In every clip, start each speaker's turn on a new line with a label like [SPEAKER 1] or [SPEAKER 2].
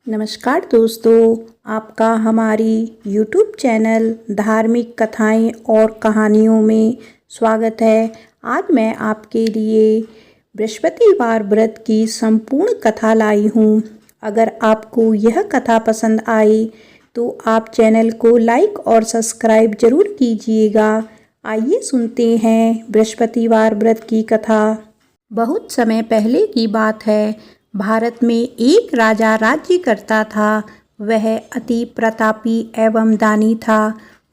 [SPEAKER 1] नमस्कार दोस्तों, आपका हमारी YouTube चैनल धार्मिक कथाएं और कहानियों में स्वागत है। आज मैं आपके लिए बृहस्पतिवार व्रत की संपूर्ण कथा लाई हूँ। अगर आपको यह कथा पसंद आए तो आप चैनल को लाइक और सब्सक्राइब जरूर कीजिएगा। आइए सुनते हैं बृहस्पतिवार व्रत की कथा। बहुत समय पहले की बात है। भारत में एक राजा राज्य करता था। वह अति प्रतापी एवं दानी था।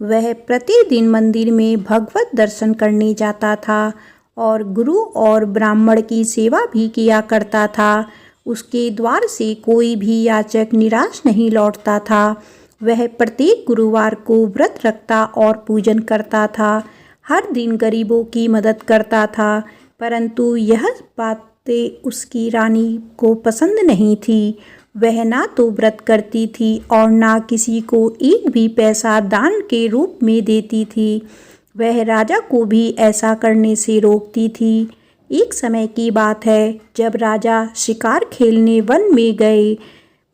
[SPEAKER 1] वह प्रतिदिन मंदिर में भगवत दर्शन करने जाता था और गुरु और ब्राह्मण की सेवा भी किया करता था। उसके द्वार से कोई भी याचक निराश नहीं लौटता था। वह प्रत्येक गुरुवार को व्रत रखता और पूजन करता था। हर दिन गरीबों की मदद करता था, परंतु यह बातें उसकी रानी को पसंद नहीं थी। वह ना तो व्रत करती थी और ना किसी को एक भी पैसा दान के रूप में देती थी। वह राजा को भी ऐसा करने से रोकती थी। एक समय की बात है, जब राजा शिकार खेलने वन में गए।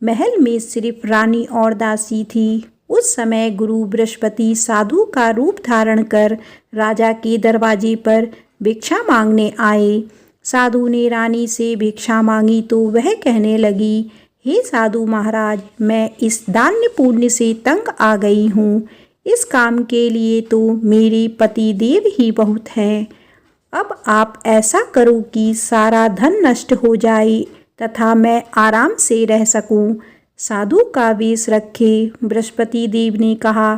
[SPEAKER 1] महल में सिर्फ रानी और दासी थी। उस समय गुरु बृहस्पति साधु का रूप धारण कर राजा के दरवाजे पर भिक्षा मांगने आए। साधु ने रानी से भिक्षा मांगी तो वह कहने लगी, हे साधु महाराज, मैं इस दान्य पुण्य से तंग आ गई हूँ। इस काम के लिए तो मेरे पति देव ही बहुत हैं। अब आप ऐसा करो कि सारा धन नष्ट हो जाए तथा मैं आराम से रह सकूं। साधु का वेश रखे बृहस्पति देव ने कहा,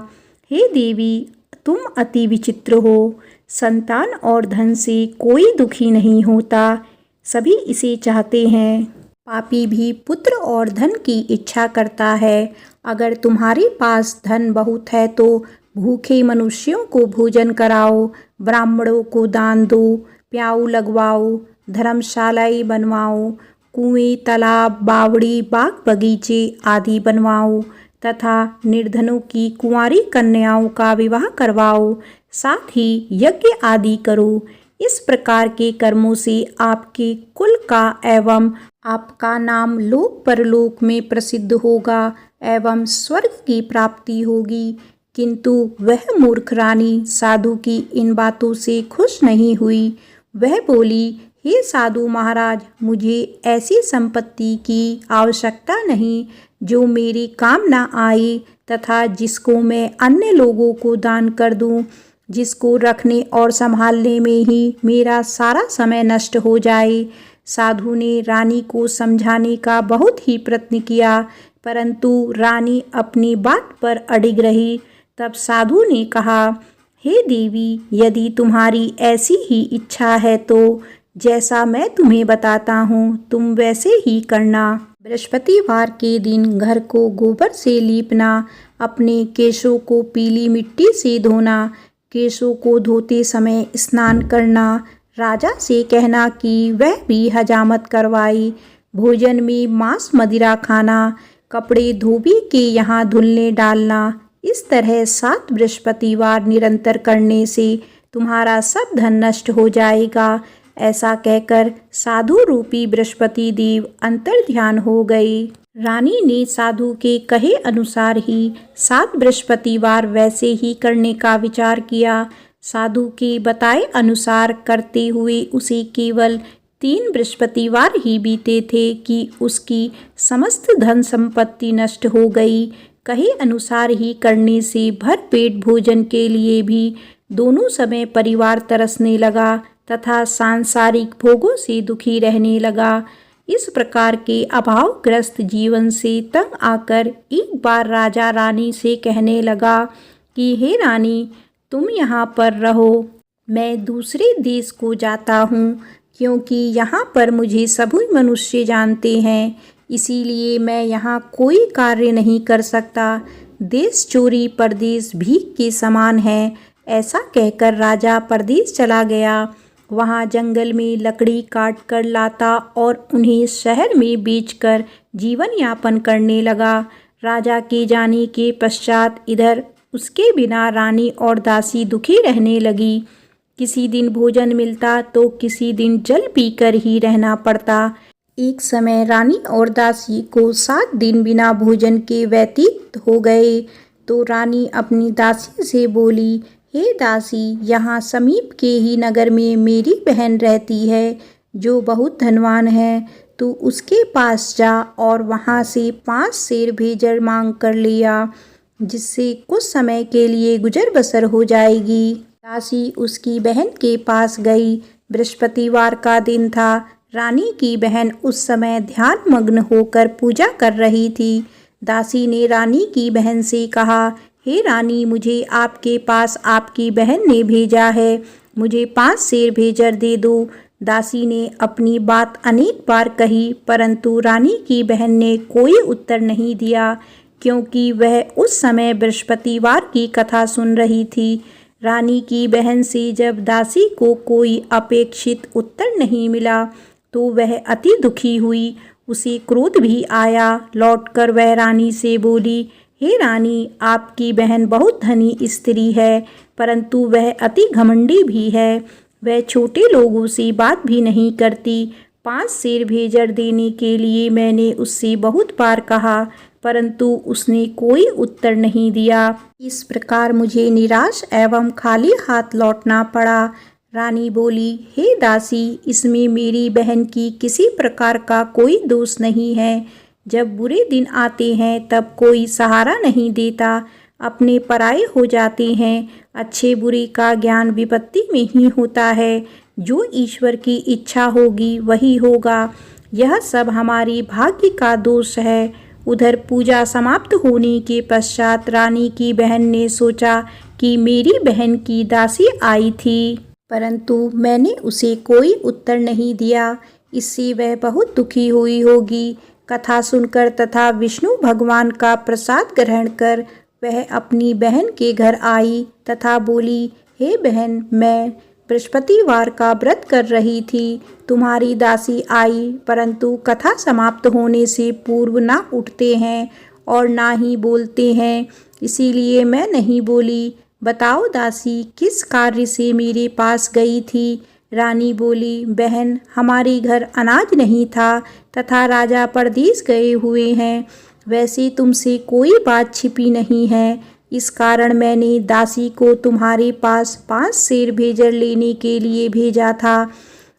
[SPEAKER 1] हे देवी, तुम अति विचित्र हो। संतान और धन से कोई दुखी नहीं होता, सभी इसे चाहते हैं। पापी भी पुत्र और धन की इच्छा करता है। अगर तुम्हारे पास धन बहुत है तो भूखे मनुष्यों को भोजन कराओ, ब्राह्मणों को दान दो, प्याऊ लगवाओ, धर्मशालाएं बनवाओ, कुएं, तालाब, बावड़ी, बाग बगीचे आदि बनवाओ तथा निर्धनों की कुंवारी कन्याओं का विवाह करवाओ। साथ ही यज्ञ आदि करो। इस प्रकार के कर्मों से आपके कुल का एवं आपका नाम लोक परलोक में प्रसिद्ध होगा एवं स्वर्ग की प्राप्ति होगी। किंतु वह मूर्ख रानी साधु की इन बातों से खुश नहीं हुई। वह बोली, हे साधु महाराज, मुझे ऐसी संपत्ति की आवश्यकता नहीं जो मेरी काम न आए तथा जिसको मैं अन्य लोगों को दान कर दूं, जिसको रखने और संभालने में ही मेरा सारा समय नष्ट हो जाए। साधु ने रानी को समझाने का बहुत ही प्रयत्न किया, परंतु रानी अपनी बात पर अडिग रही। तब साधु ने कहा, हे देवी, यदि तुम्हारी ऐसी ही इच्छा है तो जैसा मैं तुम्हें बताता हूँ तुम वैसे ही करना। बृहस्पतिवार के दिन घर को गोबर से लीपना, अपने केशों को पीली मिट्टी से धोना, केशों को धोते समय स्नान करना, राजा से कहना कि वह भी हजामत करवाए, भोजन में मांस मदिरा खाना, कपड़े धोबी के यहाँ धुलने डालना। इस तरह 7 बृहस्पतिवार निरंतर करने से तुम्हारा सब धन नष्ट हो जाएगा। ऐसा कहकर साधु रूपी बृहस्पति देव अंतर्ध्यान हो गए। रानी ने साधु के कहे अनुसार ही 7 बृहस्पतिवार वैसे ही करने का विचार किया। साधु के बताए अनुसार करते हुए उसे केवल 3 बृहस्पतिवार ही बीते थे कि उसकी समस्त धन संपत्ति नष्ट हो गई। कहे अनुसार ही करने से भरपेट भोजन के लिए भी दोनों समय परिवार तरसने लगा तथा सांसारिक भोगों से दुखी रहने लगा। इस प्रकार के अभावग्रस्त जीवन से तंग आकर एक बार राजा रानी से कहने लगा कि हे रानी, तुम यहाँ पर रहो, मैं दूसरे देश को जाता हूँ, क्योंकि यहाँ पर मुझे सभी मनुष्य जानते हैं, इसीलिए मैं यहाँ कोई कार्य नहीं कर सकता। देश चोरी परदेश भीख के समान है। ऐसा कहकर राजा परदेश चला गया। वहाँ जंगल में लकड़ी काट कर लाता और उन्हें शहर में बेचकर जीवन यापन करने लगा। राजा के जाने के पश्चात इधर उसके बिना रानी और दासी दुखी रहने लगी। किसी दिन भोजन मिलता तो किसी दिन जल पीकर ही रहना पड़ता। एक समय रानी और दासी को 7 दिन बिना भोजन के व्यतीत हो गए। तो रानी अपनी दासी से बोली, हे दासी, यहाँ समीप के ही नगर में मेरी बहन रहती है जो बहुत धनवान है। तू उसके पास जा और वहाँ से 5 सेर भेजर मांग कर लिया, जिससे कुछ समय के लिए गुजर बसर हो जाएगी। दासी उसकी बहन के पास गई। बृहस्पतिवार का दिन था। रानी की बहन उस समय ध्यान मग्न होकर पूजा कर रही थी। दासी ने रानी की बहन से कहा, हे रानी, मुझे आपके पास आपकी बहन ने भेजा है, मुझे 5 सेर भेजर दे दो। दासी ने अपनी बात अनेक बार कही, परंतु रानी की बहन ने कोई उत्तर नहीं दिया, क्योंकि वह उस समय बृहस्पतिवार की कथा सुन रही थी। रानी की बहन से जब दासी को कोई अपेक्षित उत्तर नहीं मिला तो वह अति दुखी हुई। उसे क्रोध भी आया। लौटकर वह रानी से बोली, हे रानी, आपकी बहन बहुत धनी स्त्री है, परंतु वह अति घमंडी भी है। वह छोटे लोगों से बात भी नहीं करती। 5 सेर भेजर देने के लिए मैंने उससे बहुत बार कहा, परंतु उसने कोई उत्तर नहीं दिया। इस प्रकार मुझे निराश एवं खाली हाथ लौटना पड़ा। रानी बोली, हे दासी, इसमें मेरी बहन की किसी प्रकार का कोई दोष नहीं है। जब बुरे दिन आते हैं तब कोई सहारा नहीं देता, अपने पराये हो जाते हैं। अच्छे बुरे का ज्ञान विपत्ति में ही होता है। जो ईश्वर की इच्छा होगी वही होगा। यह सब हमारी भाग्य का दोष है। उधर पूजा समाप्त होने के पश्चात रानी की बहन ने सोचा कि मेरी बहन की दासी आई थी, परंतु मैंने उसे कोई उत्तर नहीं दिया। इससे वह बहुत दुखी हुई होगी। कथा सुनकर तथा विष्णु भगवान का प्रसाद ग्रहण कर वह अपनी बहन के घर आई तथा बोली, हे बहन, मैं बृहस्पतिवार का व्रत कर रही थी। तुम्हारी दासी आई, परंतु कथा समाप्त होने से पूर्व ना उठते हैं और ना ही बोलते हैं, इसीलिए मैं नहीं बोली। बताओ दासी, किस कार्य से मेरे पास गई थी? रानी बोली, बहन, हमारे घर अनाज नहीं था तथा राजा परदेश गए हुए हैं। वैसे तुमसे कोई बात छिपी नहीं है, इस कारण मैंने दासी को तुम्हारे पास 5 सेर भेजर लेने के लिए भेजा था।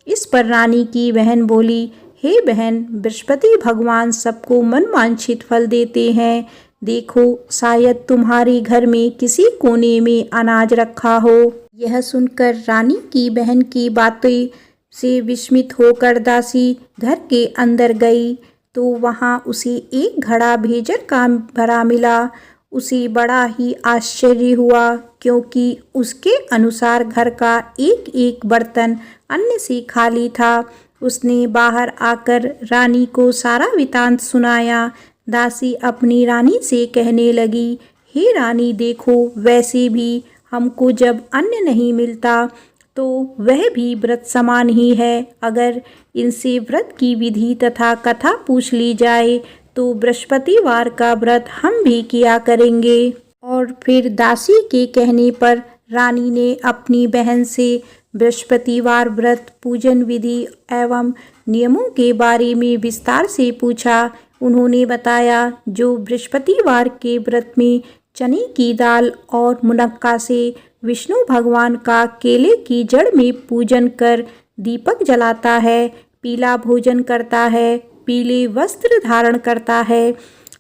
[SPEAKER 1] इस पर रानी की बहन बोली, हे बहन, बृहस्पति भगवान सबको मनवांछित फल देते हैं। देखो, शायद तुम्हारे घर में किसी कोने में अनाज रखा हो। यह सुनकर रानी की बहन की बातें से विस्मित होकर दासी घर के अंदर गई तो वहाँ उसे एक घड़ा भेजर का भरा मिला। उसे बड़ा ही आश्चर्य हुआ, क्योंकि उसके अनुसार घर का एक एक बर्तन अन्न से खाली था। उसने बाहर आकर रानी को सारा वृत्तांत सुनाया। दासी अपनी रानी से कहने लगी, हे रानी, देखो, वैसे भी हमको जब अन्न नहीं मिलता तो वह भी व्रत समान ही है। अगर इनसे व्रत की विधि तथा कथा पूछ ली जाए तो बृहस्पतिवार का व्रत हम भी किया करेंगे। और फिर दासी के कहने पर रानी ने अपनी बहन से बृहस्पतिवार व्रत पूजन विधि एवं नियमों के बारे में विस्तार से पूछा। उन्होंने बताया, जो बृहस्पतिवार के व्रत में चने की दाल और मुनक्का से विष्णु भगवान का केले की जड़ में पूजन कर दीपक जलाता है, पीला भोजन करता है, पीले वस्त्र धारण करता है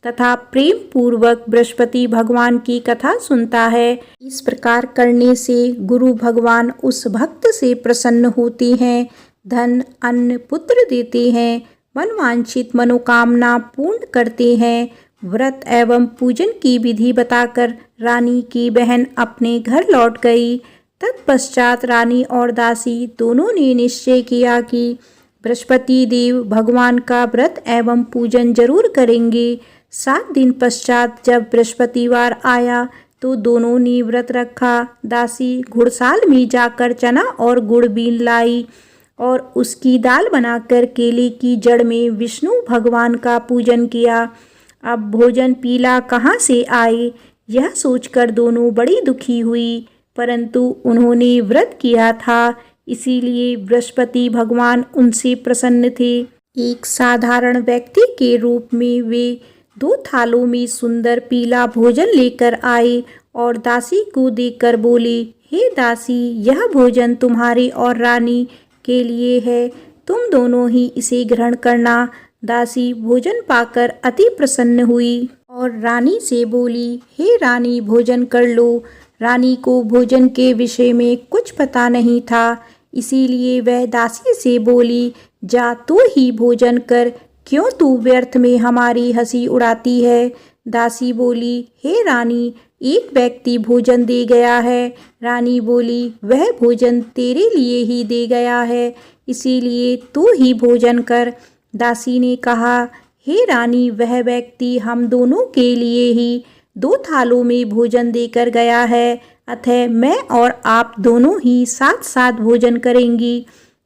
[SPEAKER 1] तथा प्रेम पूर्वक बृहस्पति भगवान की कथा सुनता है। इस प्रकार करने से गुरु भगवान उस भक्त से प्रसन्न होते हैं, धन, अन्न, पुत्र देते हैं, मनवांछित मनोकामना पूर्ण करते हैं। व्रत एवं पूजन की विधि बताकर रानी की बहन अपने घर लौट गई। तत्पश्चात रानी और दासी दोनों ने निश्चय किया कि बृहस्पति देव भगवान का व्रत एवं पूजन जरूर करेंगे। 7 दिन पश्चात जब बृहस्पतिवार आया तो दोनों ने व्रत रखा। दासी घुड़साल में जाकर चना और गुड़ बीन लाई और उसकी दाल बनाकर केले की जड़ में विष्णु भगवान का पूजन किया। अब भोजन पीला कहाँ से आए, यह सोचकर दोनों बड़ी दुखी हुई, परंतु उन्होंने व्रत किया था, इसीलिए बृहस्पति भगवान उनसे प्रसन्न थे। एक साधारण व्यक्ति के रूप में वे 2 थालों में सुंदर पीला भोजन लेकर आए और दासी को देकर बोले, हे दासी, यह भोजन तुम्हारे और रानी के लिए है, तुम दोनों ही इसे ग्रहण करना। दासी भोजन पाकर अति प्रसन्न हुई और रानी से बोली, हे रानी, भोजन कर लो। रानी को भोजन के विषय में कुछ पता नहीं था, इसीलिए वह दासी से बोली, जा तू ही भोजन कर, क्यों तू व्यर्थ में हमारी हंसी उड़ाती है। दासी बोली, हे रानी, एक व्यक्ति भोजन दे गया है। रानी बोली, वह भोजन तेरे लिए ही दे गया है, इसीलिए तू ही भोजन कर। दासी ने कहा, हे रानी, वह व्यक्ति हम दोनों के लिए ही 2 थालों में भोजन देकर गया है, अतः मैं और आप दोनों ही साथ साथ भोजन करेंगी।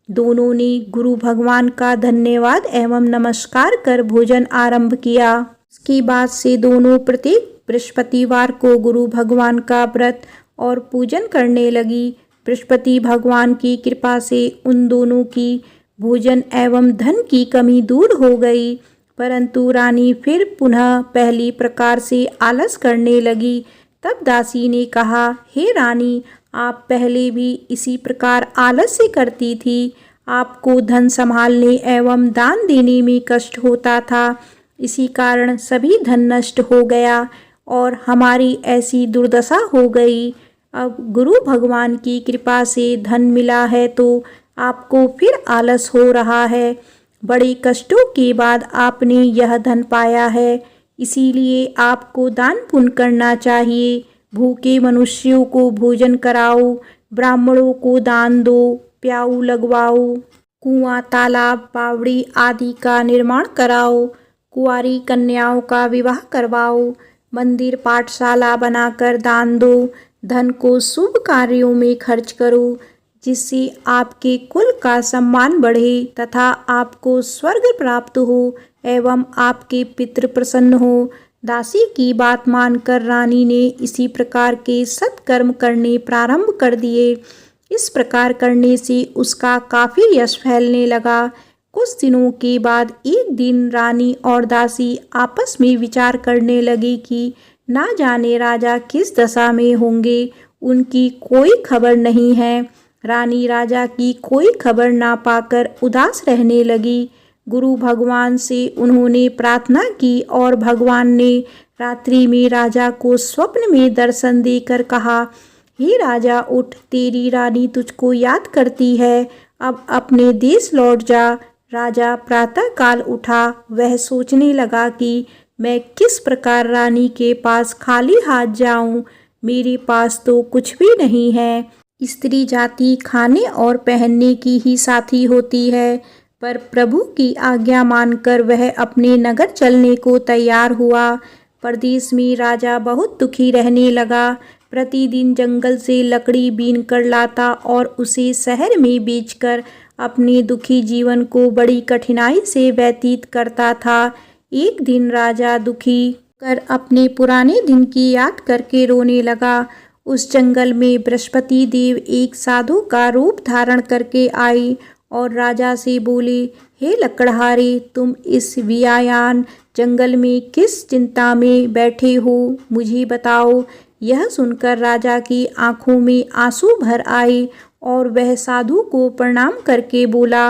[SPEAKER 1] दोनों ने गुरु भगवान का धन्यवाद एवं नमस्कार कर भोजन आरंभ किया। इसके बाद से दोनों प्रत्येक बृहस्पतिवार को गुरु भगवान का व्रत और पूजन करने लगी। बृहस्पति भगवान की कृपा से उन दोनों की भोजन एवं धन की कमी दूर हो गई, परंतु रानी फिर पुनः पहली प्रकार से आलस करने लगी। तब दासी ने कहा, हे रानी, आप पहले भी इसी प्रकार आलस्य करती थी। आपको धन संभालने एवं दान देने में कष्ट होता था, इसी कारण सभी धन नष्ट हो गया और हमारी ऐसी दुर्दशा हो गई। अब गुरु भगवान की कृपा से धन मिला है तो आपको फिर आलस हो रहा है। बड़े कष्टों के बाद आपने यह धन पाया है, इसीलिए आपको दान पुण्य करना चाहिए। भूखे मनुष्यों को भोजन कराओ, ब्राह्मणों को दान दो, प्याऊ लगवाओ, कुआं, तालाब, बावड़ी आदि का निर्माण कराओ, कुंवारी कन्याओं का विवाह करवाओ, मंदिर पाठशाला बनाकर दान दो, धन को शुभ कार्यों में खर्च करो, जिससे आपके कुल का सम्मान बढ़े तथा आपको स्वर्ग प्राप्त हो एवं आपके पितृ प्रसन्न हो। दासी की बात मानकर रानी ने इसी प्रकार के सत्कर्म करने प्रारंभ कर दिए। इस प्रकार करने से उसका काफ़ी यश फैलने लगा। कुछ दिनों के बाद एक दिन रानी और दासी आपस में विचार करने लगी कि ना जाने राजा किस दशा में होंगे, उनकी कोई खबर नहीं है। रानी राजा की कोई खबर ना पाकर उदास रहने लगी। गुरु भगवान से उन्होंने प्रार्थना की और भगवान ने रात्रि में राजा को स्वप्न में दर्शन देकर कहा, हे राजा, उठ, तेरी रानी तुझको याद करती है, अब अपने देश लौट जा। राजा प्रातःकाल उठा। वह सोचने लगा कि मैं किस प्रकार रानी के पास खाली हाथ जाऊं, मेरे पास तो कुछ भी नहीं है। स्त्री जाति खाने और पहनने की ही साथी होती है, पर प्रभु की आज्ञा मानकर वह अपने नगर चलने को तैयार हुआ। परदेश में राजा बहुत दुखी रहने लगा। प्रतिदिन जंगल से लकड़ी बीन कर लाता और उसे शहर में बेचकर अपने दुखी जीवन को बड़ी कठिनाई से व्यतीत करता था। एक दिन राजा दुखी कर अपने पुराने दिन की याद करके रोने लगा। उस जंगल में बृहस्पति देव एक साधु का रूप धारण करके आई और राजा से बोले, हे लकड़हारे, तुम इस वियायान जंगल में किस चिंता में बैठे हो, मुझे बताओ। यह सुनकर राजा की आंखों में आंसू भर आए और वह साधु को प्रणाम करके बोला,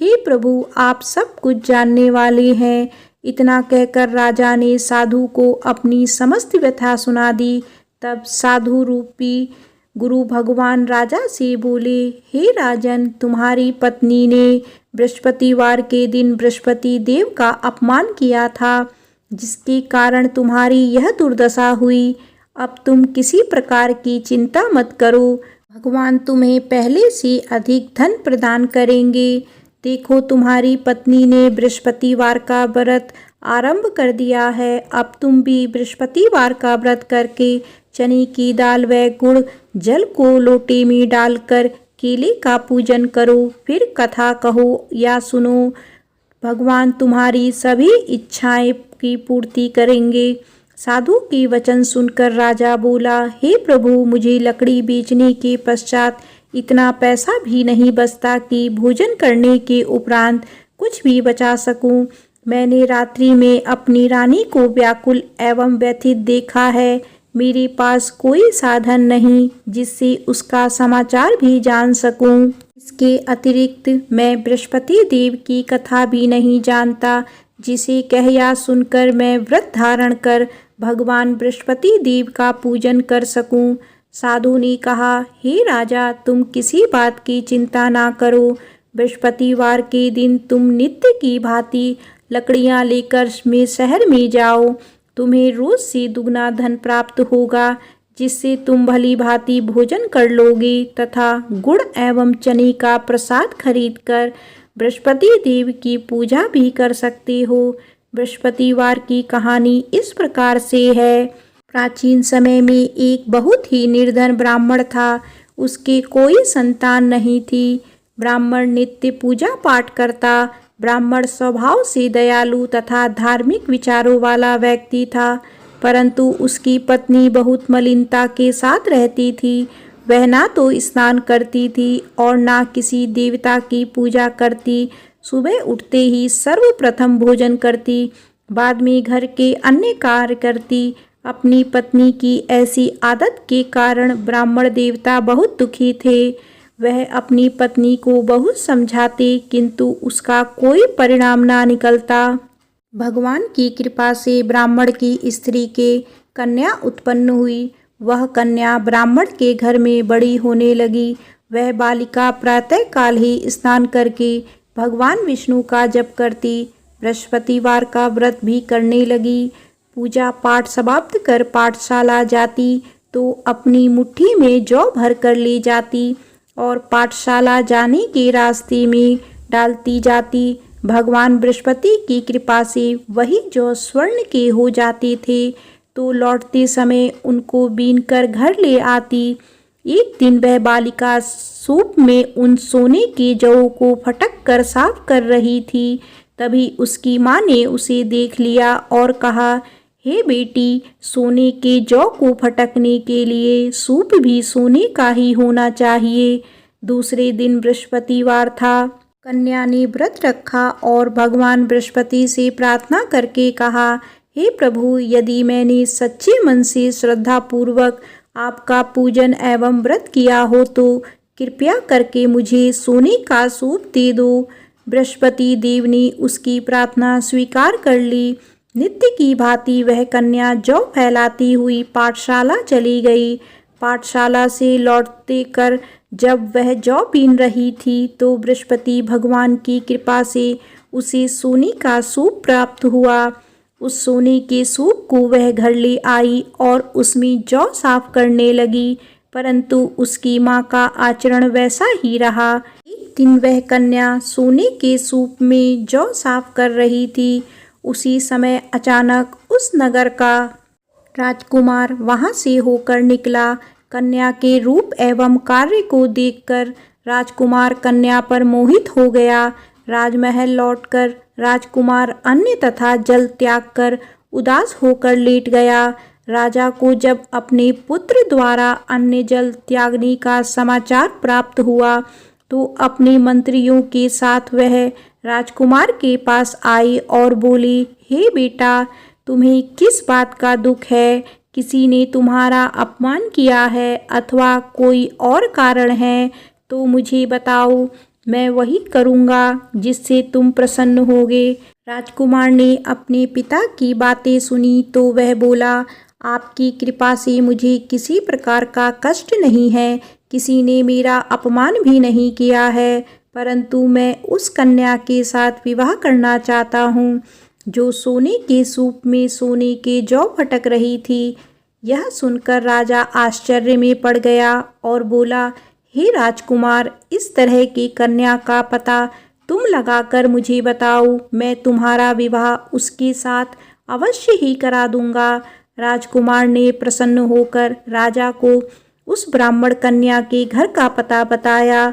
[SPEAKER 1] हे प्रभु, आप सब कुछ जानने वाले हैं। इतना कहकर राजा ने साधु को अपनी समस्त व्यथा सुना दी। तब साधु रूपी गुरु भगवान राजा से बोले, हे राजन, तुम्हारी पत्नी ने बृहस्पतिवार के दिन बृहस्पति देव का अपमान किया था, जिसके कारण तुम्हारी यह दुर्दशा हुई। अब तुम किसी प्रकार की चिंता मत करो, भगवान तुम्हें पहले से अधिक धन प्रदान करेंगे। देखो, तुम्हारी पत्नी ने बृहस्पतिवार का व्रत आरंभ कर दिया है। अब तुम भी बृहस्पतिवार का व्रत करके चने की दाल व गुड़ जल को लोटे में डालकर केले का पूजन करो, फिर कथा कहो या सुनो। भगवान तुम्हारी सभी इच्छाएं की पूर्ति करेंगे। साधु के वचन सुनकर राजा बोला, हे प्रभु, मुझे लकड़ी बेचने के पश्चात इतना पैसा भी नहीं बचता कि भोजन करने के उपरांत कुछ भी बचा सकूं। मैंने रात्रि में अपनी रानी को व्याकुल एवं व्यथित देखा है। मेरे पास कोई साधन नहीं जिससे उसका समाचार भी जान सकूं। इसके अतिरिक्त मैं बृहस्पति देव की कथा भी नहीं जानता, जिसे कह या सुनकर मैं व्रत धारण कर भगवान बृहस्पति देव का पूजन कर सकूं। साधु ने कहा, हे राजा, तुम किसी बात की चिंता ना करो। बृहस्पतिवार के दिन तुम नित्य की भांति लकड़ियां लेकर शहर में जाओ। तुम्हें रोज से दुगना धन प्राप्त होगा, जिससे तुम भली भांति भोजन कर लोगे तथा गुड़ एवं चने का प्रसाद खरीदकर बृहस्पति देव की पूजा भी कर सकते हो। बृहस्पतिवार की कहानी इस प्रकार से है। प्राचीन समय में एक बहुत ही निर्धन ब्राह्मण था। उसके कोई संतान नहीं थी। ब्राह्मण नित्य पूजा पाठ करता। ब्राह्मण स्वभाव से दयालु तथा धार्मिक विचारों वाला व्यक्ति था, परंतु उसकी पत्नी बहुत मलिनता के साथ रहती थी। वह ना तो स्नान करती थी और ना किसी देवता की पूजा करती। सुबह उठते ही सर्वप्रथम भोजन करती, बाद में घर के अन्य कार्य करती। अपनी पत्नी की ऐसी आदत के कारण ब्राह्मण देवता बहुत दुखी थे। वह अपनी पत्नी को बहुत समझाते, किंतु उसका कोई परिणाम ना निकलता। भगवान की कृपा से ब्राह्मण की स्त्री के कन्या उत्पन्न हुई। वह कन्या ब्राह्मण के घर में बड़ी होने लगी। वह बालिका प्रातःकाल ही स्नान करके भगवान विष्णु का जप करती, बृहस्पतिवार का व्रत भी करने लगी। पूजा पाठ समाप्त कर पाठशाला जाती तो अपनी मुट्ठी में जौ भर कर ले जाती और पाठशाला जाने के रास्ते में डालती जाती। भगवान बृहस्पति की कृपा से वही जौ स्वर्ण के हो जाते थे, तो लौटते समय उनको बीनकर घर ले आती। एक दिन वह बालिका सूप में उन सोने के जौ को फटक कर साफ कर रही थी। तभी उसकी माँ ने उसे देख लिया और कहा, हे बेटी, सोने के जौ को फटकने के लिए सूप भी सोने का ही होना चाहिए। दूसरे दिन बृहस्पतिवार था। कन्या ने व्रत रखा और भगवान बृहस्पति से प्रार्थना करके कहा, हे प्रभु, यदि मैंने सच्चे मन से श्रद्धा पूर्वक आपका पूजन एवं व्रत किया हो तो कृपया करके मुझे सोने का सूप दे दो। बृहस्पति देव ने उसकी प्रार्थना स्वीकार कर ली। नित्य की भांति वह कन्या जौ फैलाती हुई पाठशाला चली गई। पाठशाला से लौटते कर जब वह जौ बीन रही थी तो बृहस्पति भगवान की कृपा से उसे सोने का सूप प्राप्त हुआ। उस सोने के सूप को वह घर ले आई और उसमें जौ साफ करने लगी, परंतु उसकी माँ का आचरण वैसा ही रहा। एक दिन वह कन्या सोने के सूप में जौ साफ कर रही थी। उसी समय अचानक उस नगर का राजकुमार वहां से होकर निकला। कन्या के रूप एवं कार्य को देखकर राजकुमार कन्या पर मोहित हो गया। राजमहल लौटकर राजकुमार अन्न तथा जल त्याग कर उदास होकर लेट गया। राजा को जब अपने पुत्र द्वारा अन्न जल त्यागने का समाचार प्राप्त हुआ तो अपने मंत्रियों के साथ वह राजकुमार के पास आए और बोले, हे बेटा, तुम्हें किस बात का दुख है? किसी ने तुम्हारा अपमान किया है अथवा कोई और कारण है तो मुझे बताओ, मैं वही करूँगा जिससे तुम प्रसन्न होगे। राजकुमार ने अपने पिता की बातें सुनी तो वह बोला, आपकी कृपा से मुझे किसी प्रकार का कष्ट नहीं है। किसी ने मेरा अपमान भी नहीं किया है, परंतु मैं उस कन्या के साथ विवाह करना चाहता हूँ जो सोने के सूप में सोने के जौ फटक रही थी। यह सुनकर राजा आश्चर्य में पड़ गया और बोला, हे राजकुमार, इस तरह की कन्या का पता तुम लगाकर मुझे बताओ, मैं तुम्हारा विवाह उसके साथ अवश्य ही करा दूंगा। राजकुमार ने प्रसन्न होकर राजा को उस ब्राह्मण कन्या के घर का पता बताया।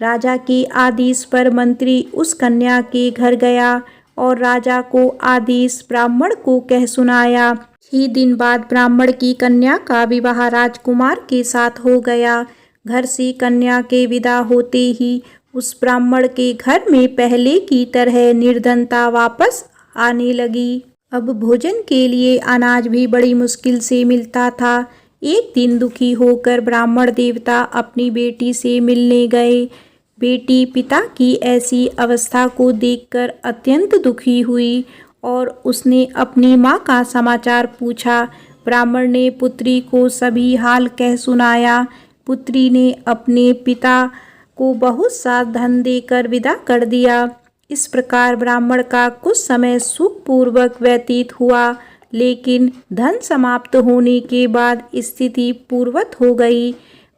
[SPEAKER 1] राजा के आदेश पर मंत्री उस कन्या के घर गया और राजा को आदेश ब्राह्मण को कह सुनाया। 6 दिन बाद ब्राह्मण की कन्या का विवाह राजकुमार के साथ हो गया। घर से कन्या के विदा होते ही उस ब्राह्मण के घर में पहले की तरह निर्धनता वापस आने लगी। अब भोजन के लिए अनाज भी बड़ी मुश्किल से मिलता था। एक दिन दुखी होकर ब्राह्मण देवता अपनी बेटी से मिलने गए। बेटी पिता की ऐसी अवस्था को देखकर अत्यंत दुखी हुई और उसने अपनी माँ का समाचार पूछा। ब्राह्मण ने पुत्री को सभी हाल कह सुनाया। पुत्री ने अपने पिता को बहुत सा धन देकर विदा कर दिया। इस प्रकार ब्राह्मण का कुछ समय सुखपूर्वक व्यतीत हुआ, लेकिन धन समाप्त होने के बाद स्थिति पूर्ववत हो गई।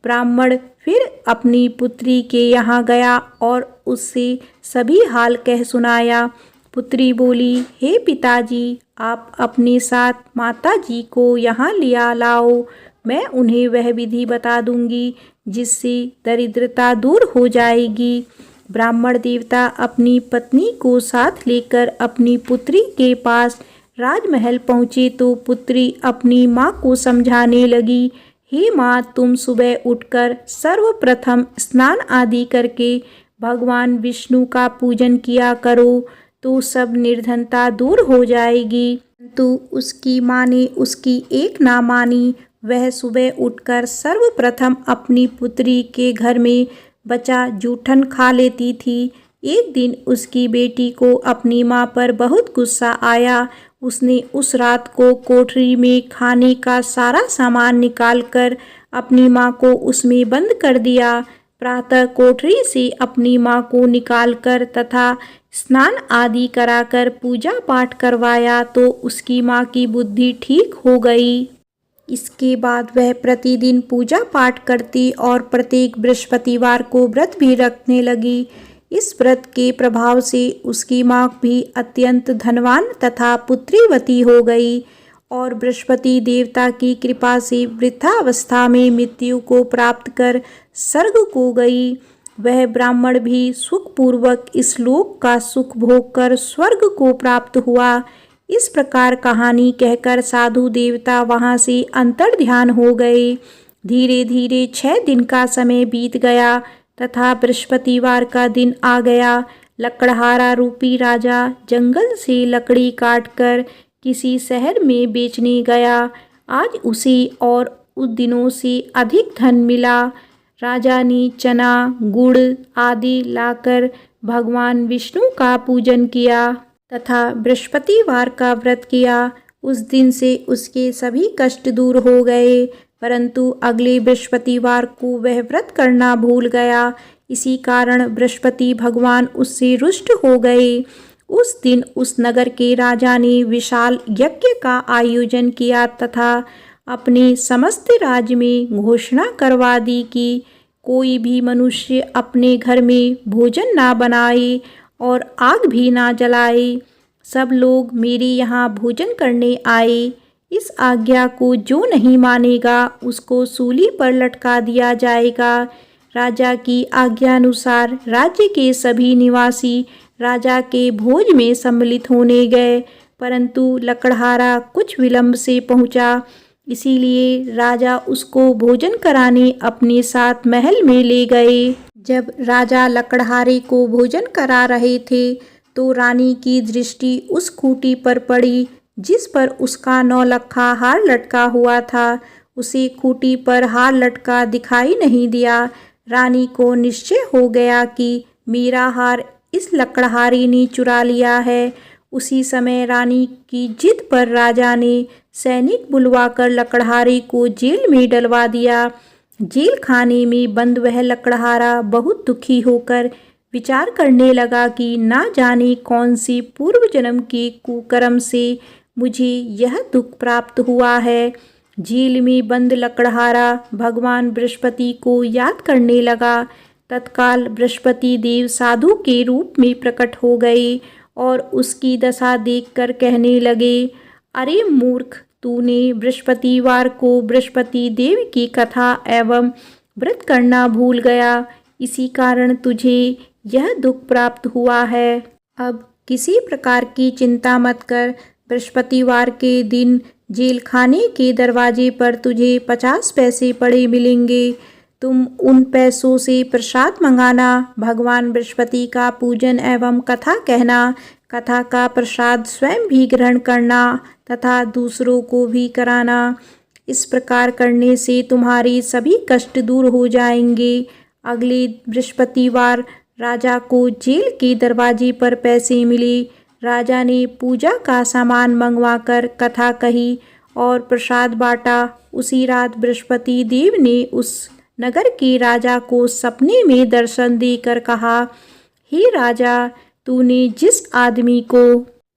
[SPEAKER 1] ब्राह्मण फिर अपनी पुत्री के यहाँ गया और उससे सभी हाल कह सुनाया। पुत्री बोली, हे पिताजी, आप अपने साथ माताजी को यहाँ लिया लाओ। मैं उन्हें वह विधि बता दूंगी जिससे दरिद्रता दूर हो जाएगी। ब्राह्मण देवता अपनी पत्नी को साथ लेकर अपनी पुत्री के पास राजमहल पहुँचे तो पुत्री अपनी माँ को समझाने लगी, हे माँ, तुम सुबह उठकर सर्वप्रथम स्नान आदि करके भगवान विष्णु का पूजन किया करो तो सब निर्धनता दूर हो जाएगी। तो उसकी माँ ने उसकी एक ना मानी। वह सुबह उठकर सर्वप्रथम अपनी पुत्री के घर में बचा जूठन खा लेती थी। एक दिन उसकी बेटी को अपनी माँ पर बहुत गुस्सा आया। उसने उस रात को कोठरी में खाने का सारा सामान निकालकर अपनी माँ को उसमें बंद कर दिया। प्रातः कोठरी से अपनी माँ को निकालकर तथा स्नान आदि कराकर पूजा पाठ करवाया तो उसकी माँ की बुद्धि ठीक हो गई। इसके बाद वह प्रतिदिन पूजा पाठ करती और प्रत्येक बृहस्पतिवार को व्रत भी रखने लगी। इस व्रत के प्रभाव से उसकी माँ भी अत्यंत धनवान तथा पुत्रीवती हो गई और बृहस्पति देवता की कृपा से वृद्धावस्था में मृत्यु को प्राप्त कर स्वर्ग को गई। वह ब्राह्मण भी सुखपूर्वक इस लोक का सुख भोग कर स्वर्ग को प्राप्त हुआ। इस प्रकार कहानी कहकर साधु देवता वहाँ से अंतर्ध्यान हो गए। धीरे धीरे 6 दिन का समय बीत गया तथा बृहस्पतिवार का दिन आ गया। लकड़हारा रूपी राजा जंगल से लकड़ी काटकर किसी शहर में बेचने गया। आज उसे और उस दिनों से अधिक धन मिला। राजा ने चना, गुड़ आदि लाकर भगवान विष्णु का पूजन किया तथा बृहस्पतिवार का व्रत किया। उस दिन से उसके सभी कष्ट दूर हो गए, परंतु अगले बृहस्पतिवार को वह व्रत करना भूल गया। इसी कारण बृहस्पति भगवान उससे रुष्ट हो गए। उस दिन उस नगर के राजा ने विशाल यज्ञ का आयोजन किया तथा अपने समस्त राज्य में घोषणा करवा दी कि कोई भी मनुष्य अपने घर में भोजन ना बनाए और आग भी ना जलाए। सब लोग मेरे यहाँ भोजन करने आए। इस आज्ञा को जो नहीं मानेगा उसको सूली पर लटका दिया जाएगा। राजा की आज्ञानुसार राज्य के सभी निवासी राजा के भोज में सम्मिलित होने गए, परंतु लकड़हारा कुछ विलंब से पहुंचा। इसीलिए राजा उसको भोजन कराने अपने साथ महल में ले गए। जब राजा लकड़हारे को भोजन करा रहे थे तो रानी की दृष्टि उस खूंटी पर पड़ी जिस पर उसका नौलखा हार लटका हुआ था। उसे खूंटी पर हार लटका दिखाई नहीं दिया। रानी को निश्चय हो गया कि मेरा हार इस लकड़हारे ने चुरा लिया है। उसी समय रानी की जिद पर राजा ने सैनिक बुलवाकर लकड़हारे को जेल में डलवा दिया। जेल खाने में बंद वह लकड़हारा बहुत दुखी होकर विचार करने लगा कि ना जाने कौन सी पूर्व जन्म के कुकर्म से मुझे यह दुख प्राप्त हुआ है। जेल में बंद लकड़हारा भगवान बृहस्पति को याद करने लगा। तत्काल बृहस्पति देव साधु के रूप में प्रकट हो गए और उसकी दशा देखकर कहने लगे, अरे मूर्ख, तूने बृहस्पतिवार को बृहस्पति देव की कथा एवं व्रत करना भूल गया। इसी कारण तुझे यह दुख प्राप्त हुआ है। अब किसी प्रकार की चिंता मत कर। बृहस्पतिवार के दिन जेल खाने के दरवाजे पर तुझे 50 पैसे पड़े मिलेंगे। तुम उन पैसों से प्रसाद मंगाना, भगवान बृहस्पति का पूजन एवं कथा कहना, कथा का प्रसाद स्वयं भी ग्रहण करना तथा दूसरों को भी कराना। इस प्रकार करने से तुम्हारे सभी कष्ट दूर हो जाएंगे। अगले बृहस्पतिवार राजा को जेल के दरवाजे पर पैसे मिले। राजा ने पूजा का सामान मंगवाकर कथा कही और प्रसाद बांटा। उसी रात बृहस्पति देव ने उस नगर के राजा को सपने में दर्शन देकर कहा, हे राजा, तूने जिस आदमी को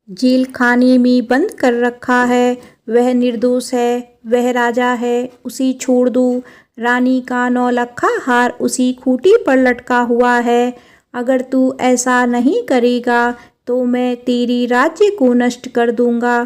[SPEAKER 1] जेल खाने में बंद कर रखा है वह निर्दोष है, वह राजा है, उसे छोड़ दो। रानी का 9 लखा हार उसी खूंटी पर लटका हुआ है। अगर तू ऐसा नहीं करेगा तो मैं तेरी राज्य को नष्ट कर दूंगा।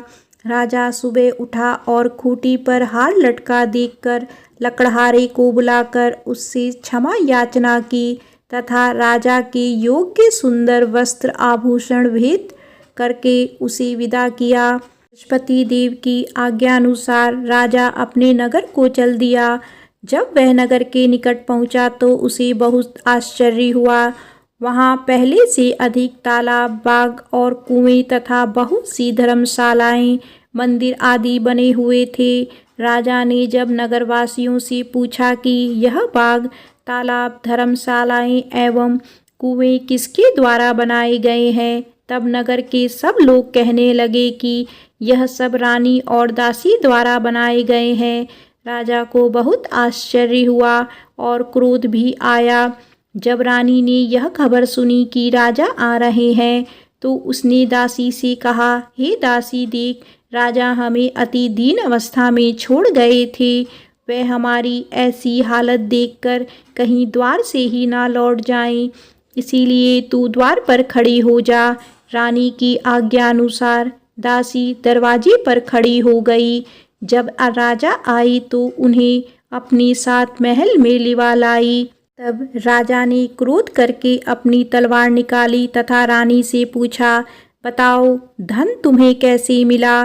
[SPEAKER 1] राजा सुबह उठा और खूंटी पर हार लटका देखकर लकड़हारे को बुलाकर उससे क्षमा याचना की तथा राजा के योग्य सुंदर वस्त्र आभूषण भेंट करके उसे विदा किया। बृहस्पति देव की आज्ञानुसार राजा अपने नगर को चल दिया। जब वह नगर के निकट पहुंचा तो उसे बहुत आश्चर्य हुआ। वहां पहले से अधिक तालाब, बाग और कुएं तथा बहुत सी धर्मशालाएं, मंदिर आदि बने हुए थे। राजा ने जब नगरवासियों से पूछा कि यह बाग, तालाब, धर्मशालाएं एवं कुएं किसके द्वारा बनाए गए हैं, तब नगर के सब लोग कहने लगे कि यह सब रानी और दासी द्वारा बनाए गए हैं। राजा को बहुत आश्चर्य हुआ और क्रोध भी आया। जब रानी ने यह खबर सुनी कि राजा आ रहे हैं तो उसने दासी से कहा, हे दासी, देख, राजा हमें अति दीन अवस्था में छोड़ गए थे। वह हमारी ऐसी हालत देखकर कहीं द्वार से ही ना लौट जाएं, इसीलिए तू द्वार पर खड़ी हो जा। रानी की आज्ञानुसार दासी दरवाजे पर खड़ी हो गई। जब राजा आई तो उन्हें अपने साथ महल में लिवा लाई। तब राजा ने क्रोध करके अपनी तलवार निकाली तथा रानी से पूछा, बताओ, धन तुम्हें कैसे मिला,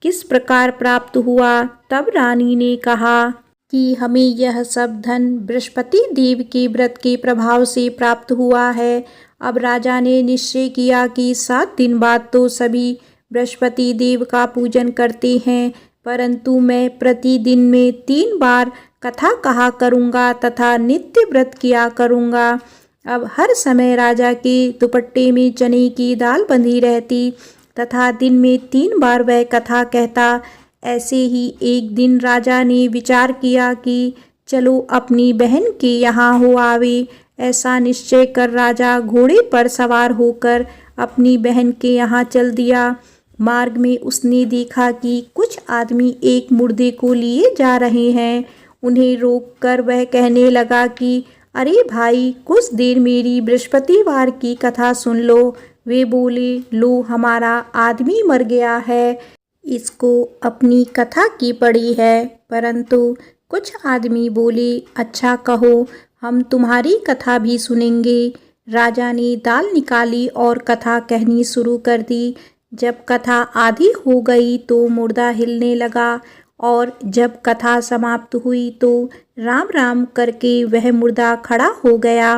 [SPEAKER 1] किस प्रकार प्राप्त हुआ? तब रानी ने कहा कि हमें यह सब धन बृहस्पति देव के व्रत के प्रभाव से प्राप्त हुआ है। अब राजा ने निश्चय किया कि 7 दिन बाद तो सभी बृहस्पति देव का पूजन करते हैं, परंतु मैं प्रतिदिन में 3 बार कथा कहा करूँगा तथा नित्य व्रत किया करूँगा। अब हर समय राजा के दुपट्टे में चने की दाल बंधी रहती तथा दिन में 3 बार वह कथा कहता। ऐसे ही एक दिन राजा ने विचार किया कि चलो अपनी बहन के यहाँ हो आवे। ऐसा निश्चय कर राजा घोड़े पर सवार होकर अपनी बहन के यहाँ चल दिया। मार्ग में उसने देखा कि कुछ आदमी एक मुर्दे को लिए जा रहे हैं। उन्हें रोककर वह कहने लगा कि अरे भाई, कुछ देर मेरी बृहस्पतिवार की कथा सुन लो। वे बोले, लो, हमारा आदमी मर गया है, इसको अपनी कथा की पड़ी है। परंतु कुछ आदमी बोले, अच्छा कहो, हम तुम्हारी कथा भी सुनेंगे। राजा ने दाल निकाली और कथा कहनी शुरू कर दी। जब कथा आधी हो गई तो मुर्दा हिलने लगा और जब कथा समाप्त हुई तो राम राम करके वह मुर्दा खड़ा हो गया।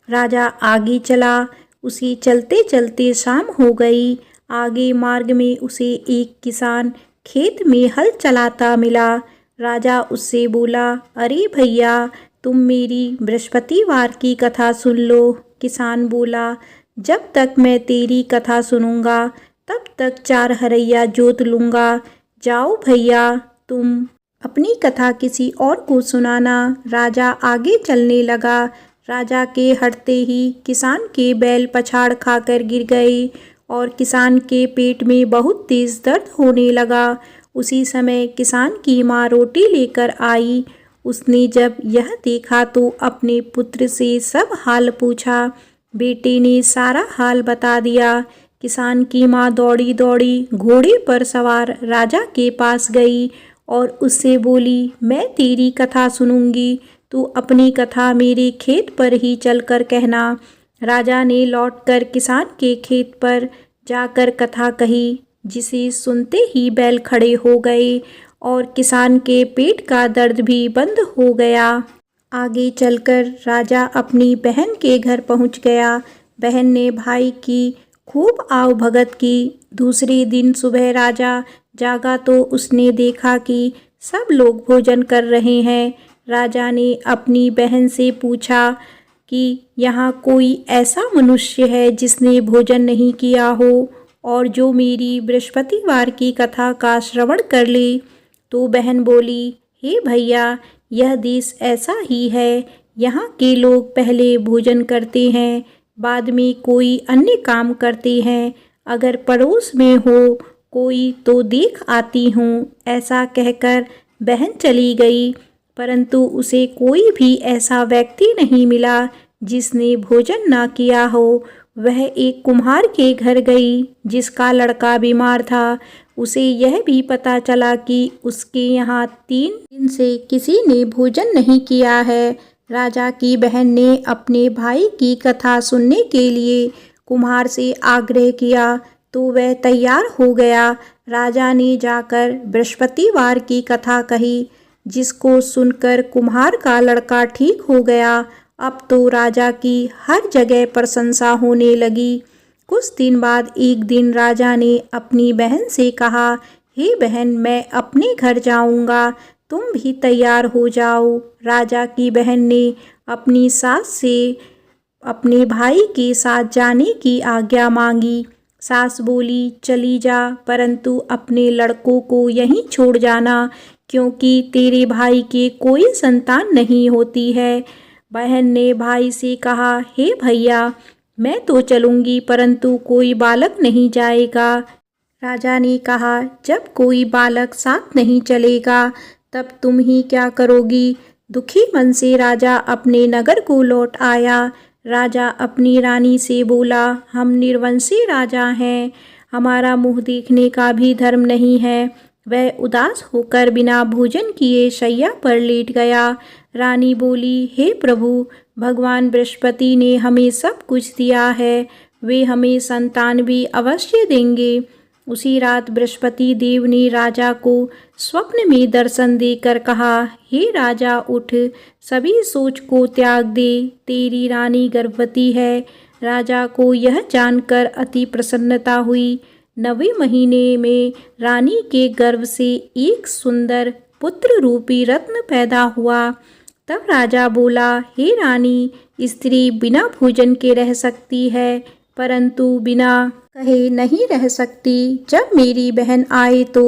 [SPEAKER 1] राजा आगे चला। उसे चलते चलते शाम हो गई। आगे मार्ग में उसे एक किसान खेत में हल चलाता मिला। राजा उससे बोला, अरे भैया, तुम मेरी बृहस्पतिवार की कथा सुन लो। किसान बोला, जब तक मैं तेरी कथा सुनूंगा तब तक 4 हरैया जोत लूँगा। जाओ भैया, तुम अपनी कथा किसी और को सुनाना। राजा आगे चलने लगा। राजा के हटते ही किसान के बैल पछाड़ खाकर गिर गए और किसान के पेट में बहुत तेज दर्द होने लगा। उसी समय किसान की माँ रोटी लेकर आई। उसने जब यह देखा तो अपने पुत्र से सब हाल पूछा। बेटे ने सारा हाल बता दिया। किसान की माँ दौड़ी दौड़ी घोड़े पर सवार राजा के पास गई और उससे बोली, मैं तेरी कथा सुनूंगी, तू अपनी कथा मेरे खेत पर ही चलकर कहना। राजा ने लौटकर किसान के खेत पर जाकर कथा कही, जिसे सुनते ही बैल खड़े हो गए और किसान के पेट का दर्द भी बंद हो गया। आगे चलकर राजा अपनी बहन के घर पहुंच गया। बहन ने भाई की खूब आवभगत की। दूसरे दिन सुबह राजा जागा तो उसने देखा कि सब लोग भोजन कर रहे हैं। राजा ने अपनी बहन से पूछा कि यहाँ कोई ऐसा मनुष्य है जिसने भोजन नहीं किया हो और जो मेरी बृहस्पतिवार की कथा का श्रवण कर ले। तो बहन बोली, हे भैया, यह देश ऐसा ही है। यहाँ के लोग पहले भोजन करते हैं, बाद में कोई अन्य काम करते हैं। अगर पड़ोस में हो कोई तो देख आती हूँ। ऐसा कहकर बहन चली गई, परंतु उसे कोई भी ऐसा व्यक्ति नहीं मिला जिसने भोजन ना किया हो। वह एक कुम्हार के घर गई जिसका लड़का बीमार था। उसे यह भी पता चला कि उसके यहाँ 3 दिन से किसी ने भोजन नहीं किया है। राजा की बहन ने अपने भाई की कथा सुनने के लिए कुम्हार से आग्रह किया तो वह तैयार हो गया। राजा ने जाकर बृहस्पतिवार की कथा कही, जिसको सुनकर कुम्हार का लड़का ठीक हो गया। अब तो राजा की हर जगह प्रशंसा होने लगी। कुछ दिन बाद एक दिन राजा ने अपनी बहन से कहा, हे बहन, मैं अपने घर जाऊंगा, तुम भी तैयार हो जाओ। राजा की बहन ने अपनी सास से अपने भाई के साथ जाने की आज्ञा मांगी। सास बोली, चली जा, परंतु अपने लड़कों को यहीं छोड़ जाना, क्योंकि तेरे भाई के कोई संतान नहीं होती है। बहन ने भाई से कहा, हे भैया, मैं तो चलूँगी, परंतु कोई बालक नहीं जाएगा। राजा ने कहा, जब कोई बालक साथ नहीं चलेगा तब तुम ही क्या करोगी। दुखी मन से राजा अपने नगर को लौट आया। राजा अपनी रानी से बोला, हम निर्वंशी राजा हैं, हमारा मुँह देखने का भी धर्म नहीं है। वह उदास होकर बिना भोजन किए शैया पर लेट गया। रानी बोली, हे प्रभु, भगवान बृहस्पति ने हमें सब कुछ दिया है, वे हमें संतान भी अवश्य देंगे। उसी रात बृहस्पति देव ने राजा को स्वप्न में दर्शन देकर कहा, हे राजा, उठ, सभी सोच को त्याग दे, तेरी रानी गर्भवती है। राजा को यह जानकर अति प्रसन्नता हुई। 9वें महीने में रानी के गर्भ से एक सुंदर पुत्र रूपी रत्न पैदा हुआ। तब राजा बोला, हे रानी, स्त्री बिना भोजन के रह सकती है, परंतु बिना कहे नहीं रह सकती। जब मेरी बहन आए तो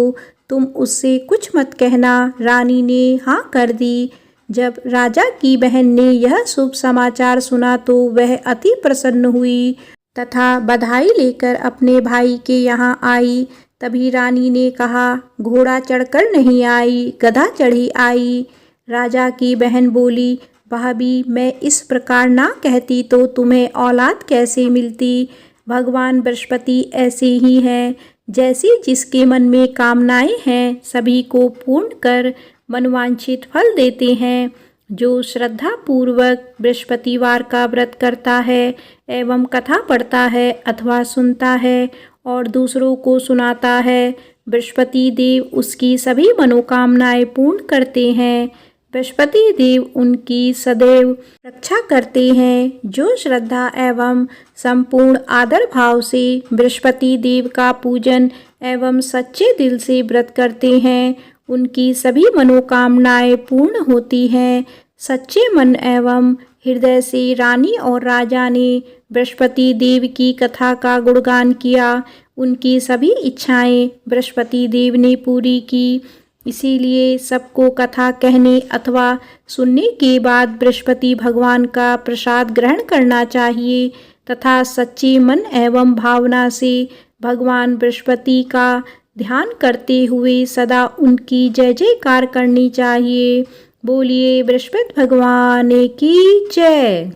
[SPEAKER 1] तुम उससे कुछ मत कहना। रानी ने हाँ कर दी। जब राजा की बहन ने यह शुभ समाचार सुना तो वह अति प्रसन्न हुई तथा बधाई लेकर अपने भाई के यहाँ आई। तभी रानी ने कहा, घोड़ा चढ़कर नहीं आई, गधा चढ़ी आई। राजा की बहन बोली, भाभी, मैं इस प्रकार ना कहती तो तुम्हें औलाद कैसे मिलती। भगवान बृहस्पति ऐसे ही हैं, जैसे जिसके मन में कामनाएं हैं सभी को पूर्ण कर मनवांछित फल देते हैं। जो श्रद्धा पूर्वक बृहस्पतिवार का व्रत करता है एवं कथा पढ़ता है अथवा सुनता है और दूसरों को सुनाता है, बृहस्पति देव उसकी सभी मनोकामनाएं पूर्ण करते हैं। बृहस्पति देव उनकी सदैव रक्षा करते हैं। जो श्रद्धा एवं संपूर्ण आदर भाव से बृहस्पति देव का पूजन एवं सच्चे दिल से व्रत करते हैं, उनकी सभी मनोकामनाएं पूर्ण होती हैं। सच्चे मन एवं हृदय से रानी और राजा ने बृहस्पति देव की कथा का गुणगान किया। उनकी सभी इच्छाएं बृहस्पति देव ने पूरी की। इसीलिए सबको कथा कहने अथवा सुनने के बाद बृहस्पति भगवान का प्रसाद ग्रहण करना चाहिए तथा सच्चे मन एवं भावना से भगवान बृहस्पति का ध्यान करते हुए सदा उनकी जय जयकार करनी चाहिए। बोलिए बृहस्पति भगवान की जय।